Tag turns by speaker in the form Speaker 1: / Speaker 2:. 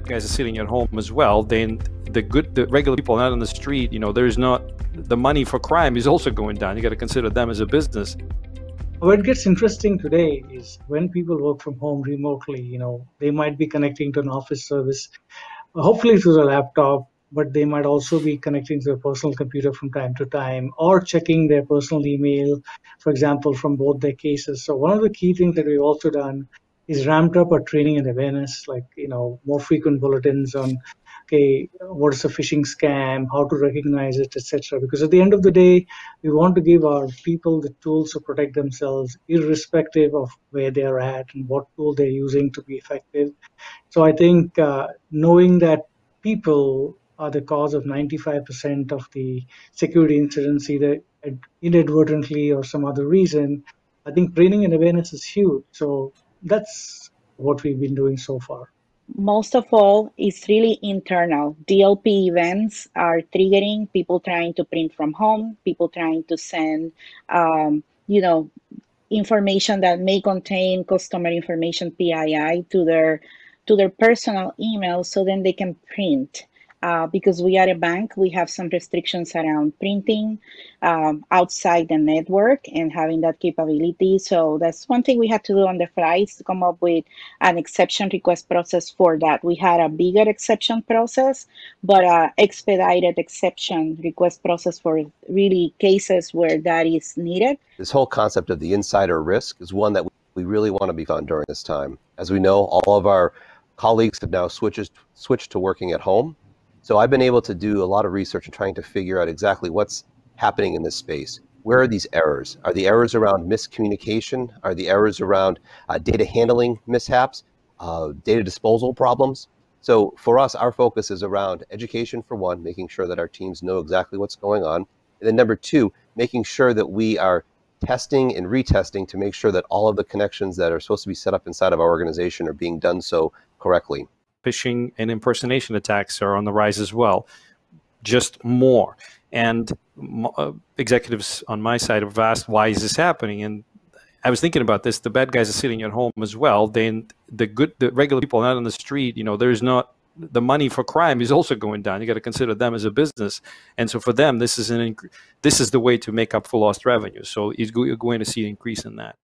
Speaker 1: guys are sitting at home as well, then the regular people not on the street, there's not, the money for crime is also going down. You got to consider them as a business.
Speaker 2: What gets interesting today is when people work from home remotely, they might be connecting to an office service, hopefully through their laptop, but they might also be connecting to a personal computer from time to time or checking their personal email, for example, from both their cases. So one of the key things that we've also done is ramped up our training and awareness, like, more frequent bulletins on, okay, what is a phishing scam, how to recognize it, etc. Because at the end of the day, we want to give our people the tools to protect themselves, irrespective of where they're at and what tool they're using to be effective. So I think knowing that people are the cause of 95% of the security incidents, either inadvertently or some other reason, I think training and awareness is huge. So that's what we've been doing so far.
Speaker 3: Most of all, it's really internal. DLP events are triggering people trying to print from home, people trying to send, information that may contain customer information PII to their personal email, so then they can print. Because we are a bank, we have some restrictions around printing outside the network and having that capability. So that's one thing we had to do on the fly, is to come up with an exception request process for that. We had a bigger exception process, but expedited exception request process for really cases where that is needed.
Speaker 4: This whole concept of the insider risk is one that we really want to be on during this time. As we know, all of our colleagues have now switched to working at home. So I've been able to do a lot of research and trying to figure out exactly what's happening in this space. Where are these errors? Are the errors around miscommunication? Are the errors around data handling mishaps, data disposal problems? So for us, our focus is around education, for one, making sure that our teams know exactly what's going on. And then number two, making sure that we are testing and retesting to make sure that all of the connections that are supposed to be set up inside of our organization are being done so correctly.
Speaker 1: Phishing and impersonation attacks are on the rise as well, just more. And executives on my side have asked, why is this happening? And I was thinking about this. The bad guys are sitting at home as well. Then the regular people not on the street, there's not, the money for crime is also going down. You got to consider them as a business. And so for them, this is the way to make up for lost revenue. So you're going to see an increase in that.